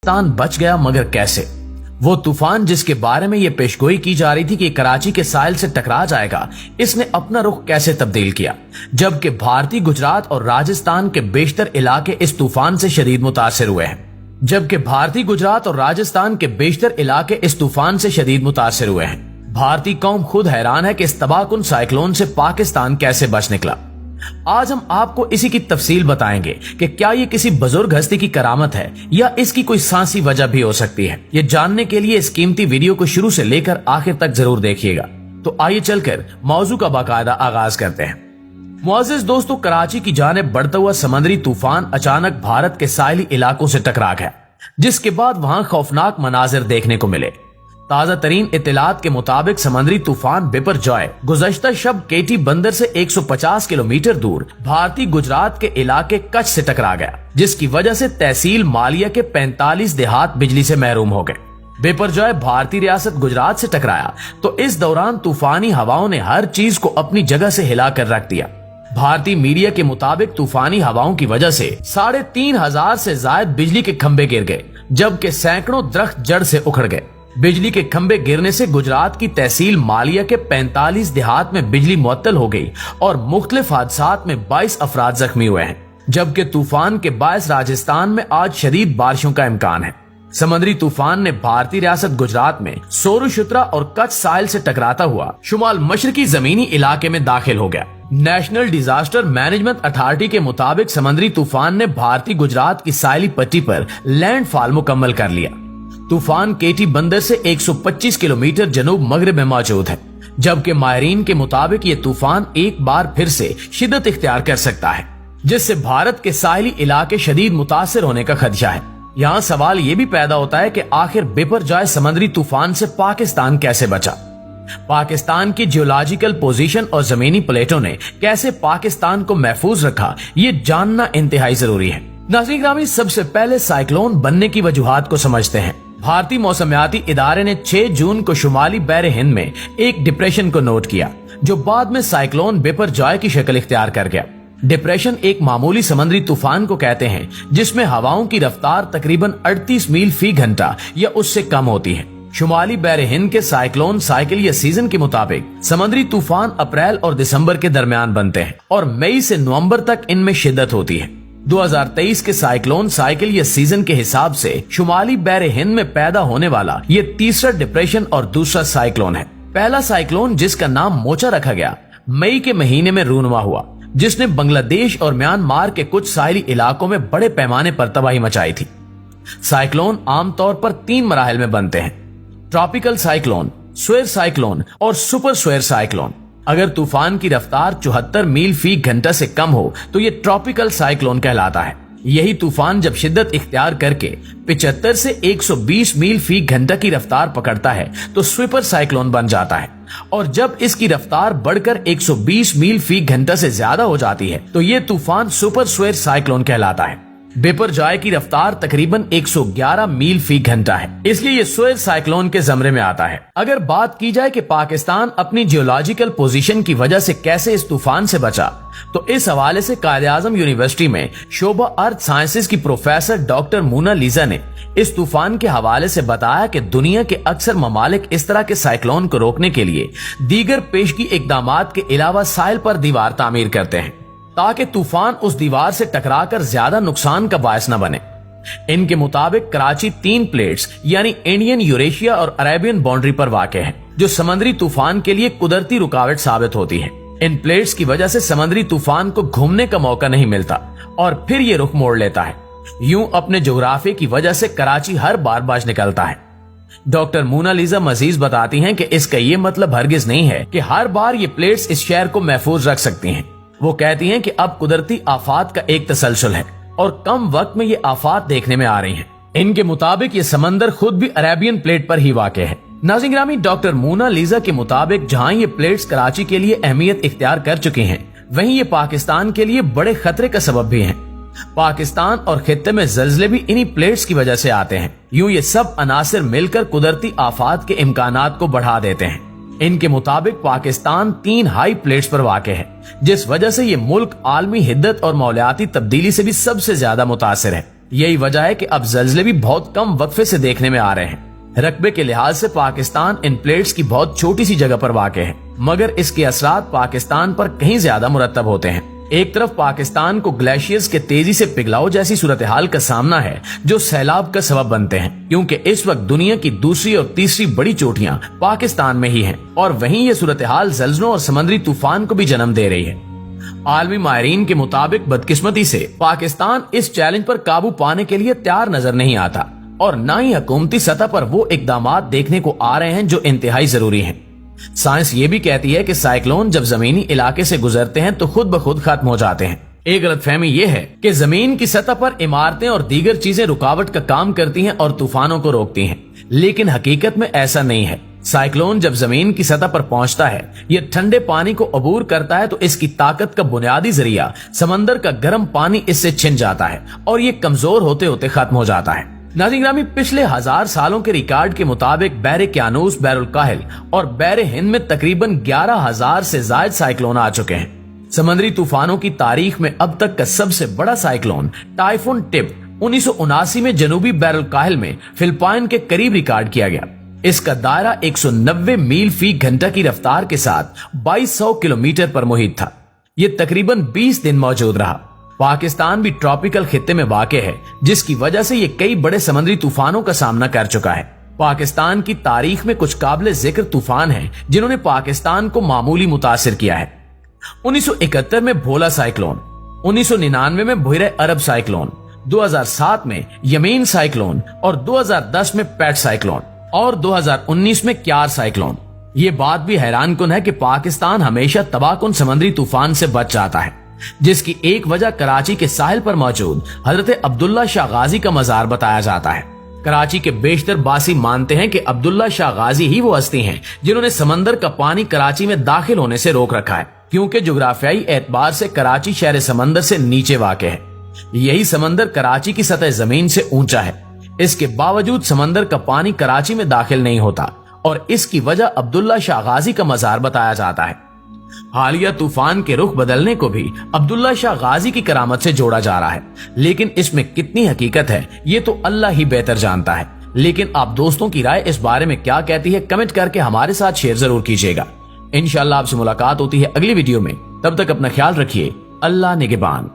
पाकिस्तान बच गया, मगर कैसे? वो तूफान जिसके बारे में ये पेशगोई की जा रही थी कि कराची के साहिल से टकरा जाएगा, इसने अपना रुख कैसे तब्दील किया? जबकि भारतीय गुजरात और राजस्थान के बेशतर इलाके इस तूफान से शदीद मुतासिर हुए हैं। भारतीय कौम खुद हैरान है कि इस तबाहकुन साइक्लोन से पाकिस्तान कैसे बच निकला। आज हम आपको इसी की तफसील बताएंगे कि क्या ये किसी बुजुर्ग हस्ती की करामत है या इसकी कोई सांसी वजह भी हो सकती है। ये जानने के लिए इस कीमती वीडियो को शुरू से लेकर आखिर तक जरूर देखिएगा। तो आइए चलकर मौजू का बाकायदा आगाज करते हैं। मुअज़्ज़िज़ दोस्तों, कराची की जानिब बढ़ता हुआ समंदरी तूफान अचानक भारत के साहिली इलाकों से टकरा गया, जिसके बाद वहां खौफनाक मनाजिर देखने को मिले। ताजा तरीन इत्तलात के मुताबिक समंदरी तूफान बिपरजॉय गुज़श्ता शब केटी बंदर से 150 किलोमीटर दूर भारतीय गुजरात के इलाके कच्छ से टकरा गया, जिसकी वजह से तहसील मालिया के 45 देहात बिजली से महरूम हो गए। बिपरजॉय भारतीय रियासत गुजरात से टकराया तो इस दौरान तूफानी हवाओं ने हर चीज को अपनी जगह से हिला कर रख दिया। भारतीय मीडिया के मुताबिक तूफानी हवाओं की वजह से 3,500 से ज्यादा बिजली के खंभे गिर गए, जबकि सैकड़ों दरख्त जड़ से उखड़ गए। बिजली के खंभे गिरने से गुजरात की तहसील मालिया के 45 देहात में बिजली मुअत्तल हो गई और मुख्तलिफ हादसात में 22 अफराद जख्मी हुए हैं, जबकि तूफान के बायस राजस्थान में आज शदीद बारिशों का इम्कान है। समंदरी तूफान ने भारतीय रियासत गुजरात में सोरुशुत्रा और कच्छ साहिल से टकराता हुआ शुमाल मशरकी जमीनी इलाके में दाखिल हो गया। नेशनल डिजास्टर मैनेजमेंट अथॉरिटी के मुताबिक समंदरी तूफान ने भारतीय गुजरात की साहिली पट्टी पर लैंडफॉल मुकम्मल कर लिया। तूफान केटी बंदर से 125 किलोमीटर जनूब मगरिब में मौजूद है, जबकि माहिरीन के मुताबिक ये तूफान एक बार फिर से शिद्दत इख्तियार कर सकता है, जिससे भारत के साहिली इलाके शदीद मुतासिर होने का खदशा है। यहाँ सवाल ये भी पैदा होता है कि आखिर बिपरजॉय समंदरी तूफान से पाकिस्तान कैसे बचा? पाकिस्तान की जियोलॉजिकल पोजीशन और जमीनी प्लेटों ने कैसे पाकिस्तान को महफूज रखा, ये जानना इंतहाई जरूरी है। नाज़रीन ग्रामी, सबसे पहले साइक्लोन बनने की वजूहात को समझते हैं। भारतीय मौसमियाती इदारे ने 6 जून को शुमाली बहरे हिंद में एक डिप्रेशन को नोट किया, जो बाद में साइक्लोन बिपरजॉय की शक्ल इख्तियार कर गया। डिप्रेशन एक मामूली समंदरी तूफान को कहते हैं जिसमें हवाओं की रफ्तार तकरीबन 38 मील फी घंटा या उससे कम होती है। शुमाली बहरे हिंद के साइक्लोन साइकिल या सीजन के मुताबिक समंदरी तूफान अप्रैल और दिसंबर के दरमियान बनते हैं और मई से नवंबर तक इनमें शिद्दत होती है। 2023 के साइक्लोन साइकिल या सीजन के हिसाब से शुमाली बहरे हिंद में पैदा होने वाला ये तीसरा डिप्रेशन और दूसरा साइक्लोन है। पहला साइक्लोन, जिसका नाम मोचा रखा गया, मई के महीने में रूनुमा हुआ, जिसने बांग्लादेश और म्यांमार के कुछ साहिली इलाकों में बड़े पैमाने पर तबाही मचाई थी। साइक्लोन आमतौर पर 3 मराहिल में बनते हैं: ट्रॉपिकल साइक्लोन, स्वेर साइक्लोन और सुपर स्वेर साइक्लोन। अगर तूफान की रफ्तार 74 मील फी घंटा से कम हो तो ये ट्रॉपिकल साइक्लोन कहलाता है। यही तूफान जब शिद्दत इख्तियार करके 75 से 120 मील फी घंटा की रफ्तार पकड़ता है तो स्वीपर साइक्लोन बन जाता है, और जब इसकी रफ्तार बढ़कर 120 मील फी घंटा से ज्यादा हो जाती है तो ये तूफान सुपर स्वेर साइक्लोन कहलाता है। बिपरजॉय की रफ्तार तकरीबन 111 मील फी घंटा है, इसलिए ये स्वेर साइक्लोन के जमरे में आता है। अगर बात की जाए कि पाकिस्तान अपनी जियोलॉजिकल पोजीशन की वजह से कैसे इस तूफान से बचा, तो इस हवाले से कायद-ए-आज़म यूनिवर्सिटी में शोबा अर्थ साइंसेज की प्रोफेसर डॉक्टर मोनालिसा ने इस तूफान के हवाले से बताया कि दुनिया के अक्सर ममालिक इस तरह के साइक्लोन को रोकने के लिए दीगर पेशगी इकदामात के अलावा साहिल पर दीवार तामीर करते हैं, ताकि तूफान उस दीवार से टकराकर ज्यादा नुकसान का बायस न बने। इनके मुताबिक कराची 3 प्लेट्स यानी इंडियन, यूरेशिया और अरेबियन बाउंड्री पर वाक़े है, जो समंदरी तूफान के लिए कुदरती रुकावट साबित होती है। इन प्लेट्स की वजह से समंदरी तूफान को घूमने का मौका नहीं मिलता और फिर ये रुख मोड़ लेता है। यूं अपने जोग्राफी की वजह से कराची हर बार बाज निकलता है। डॉक्टर मोनालिसा मजीद बताती हैं कि इसका ये मतलब हरगिज नहीं है कि हर बार ये प्लेट्स इस शहर को महफूज रख सकती हैं। वो कहती हैं कि अब कुदरती आफात का एक तसलसल है और कम वक्त में ये आफात देखने में आ रही हैं। इनके मुताबिक ये समंदर खुद भी अरेबियन प्लेट पर ही वाक़े है। नाज़रीन ग्रामी, डॉक्टर मोनालिसा के मुताबिक जहां ये प्लेट्स कराची के लिए अहमियत इख्तियार कर चुकी हैं, वहीं ये पाकिस्तान के लिए बड़े खतरे का सबब भी हैं। पाकिस्तान और खित्ते में जल्जले भी इन्हीं प्लेट्स की वजह से आते हैं। यूं ये सब अनासिर मिलकर कुदरती आफात के इम्कानात को बढ़ा देते हैं। इनके मुताबिक पाकिस्तान 3 हाई प्लेट्स पर वाक़े है, जिस वजह से ये मुल्क आलमी हिद्दत और मौलियाती तब्दीली से भी सबसे ज्यादा मुतासिर है। यही वजह है कि अब ज़लज़ले भी बहुत कम वक्फे से देखने में आ रहे हैं। रकबे के लिहाज से पाकिस्तान इन प्लेट्स की बहुत छोटी सी जगह पर वाक़ है, मगर इसके असरात पाकिस्तान पर कहीं ज्यादा मुरतब होते हैं। एक तरफ पाकिस्तान को ग्लेशियर्स के तेजी से पिघलाव जैसी सूरत हाल का सामना है जो सैलाब का सबब बनते हैं, क्योंकि इस वक्त दुनिया की दूसरी और तीसरी बड़ी चोटियां पाकिस्तान में ही हैं, और वहीं ये सूरत हाल ज़लज़लों और समुद्री तूफान को भी जन्म दे रही है। आलमी माहिरीन के मुताबिक बदकिस्मती से पाकिस्तान इस चैलेंज पर काबू पाने के लिए तैयार नजर नहीं आता, और न ही हुकूमती सतह पर वो इकदामात देखने को आ रहे हैं जो इंतहाई जरूरी हैं। साइंस ये भी कहती है कि साइक्लोन जब जमीनी इलाके से गुजरते हैं तो खुद ब खुद खत्म हो जाते हैं। एक गलतफहमी ये है कि जमीन की सतह पर इमारतें और दीगर चीजें रुकावट का काम करती हैं और तूफानों को रोकती हैं, लेकिन हकीकत में ऐसा नहीं है। साइक्लोन जब जमीन की सतह पर पहुंचता है, ये ठंडे पानी को अबूर करता है तो इसकी ताकत का बुनियादी जरिया समंदर का गर्म पानी इससे छिन जाता है और ये कमजोर होते होते खत्म हो जाता है। नाज़रीन ग्रामी, पिछले 1000 सालों के रिकॉर्ड के मुताबिक बैर क्यानूस, बैरुल काहिल और बैर हिंद में तकरीबन 11,000 से ज्यादा साइक्लोन आ चुके हैं। समुद्री तूफानों की तारीख में अब तक का सबसे बड़ा साइक्लोन टाइफून टिप 1979 में जनूबी बैरुल काहिल में फिलिपाइन के करीब रिकॉर्ड किया गया। इसका दायरा 190 मील फी घंटा की रफ्तार के साथ 2200 किलोमीटर पर मुहित था। ये तकरीबन 20 दिन मौजूद रहा। पाकिस्तान भी ट्रॉपिकल खित्ते में वाक़े है, जिसकी वजह से ये कई बड़े समुद्री तूफानों का सामना कर चुका है। पाकिस्तान की तारीख में कुछ काबिल जिक्र तूफान हैं जिन्होंने पाकिस्तान को मामूली मुतासिर किया है। 1971 में भोला साइक्लोन, 1999 में बुहरे अरब साइक्लोन, 2007 में यमीन साइक्लोन और 2010 में पैट साइक्लोन और 2019 में क्यार साइक्लोन। ये बात भी हैरान कुन है कि पाकिस्तान हमेशा तबाहकुन समुद्री तूफान से बच जाता है, जिसकी एक वजह कराची के साहिल पर मौजूद हजरत अब्दुल्ला शाह गाजी का मजार बताया जाता है। कराची के बेशतर बासी मानते हैं कि अब्दुल्ला शाह गाजी ही वो हस्ती हैं जिन्होंने समंदर का पानी कराची में दाखिल होने से रोक रखा है, क्योंकि जुग्राफियाई एतबार से कराची शहर समंदर से नीचे वाक़ है। यही समंदर कराची की सतह जमीन से ऊंचा है। इसके बावजूद समंदर का पानी कराची में दाखिल नहीं होता और इसकी वजह अब्दुल्ला शाह गाजी का मजार बताया जाता है। हालिया तूफान के रुख बदलने को भी अब्दुल्ला शाह गाजी की करामत से जोड़ा जा रहा है, लेकिन इसमें कितनी हकीकत है ये तो अल्लाह ही बेहतर जानता है। लेकिन आप दोस्तों की राय इस बारे में क्या कहती है, कमेंट करके हमारे साथ शेयर जरूर कीजिएगा। इंशाअल्लाह आपसे मुलाकात होती है अगली वीडियो में। तब तक अपना ख्याल रखिए। अल्लाह निगहबान।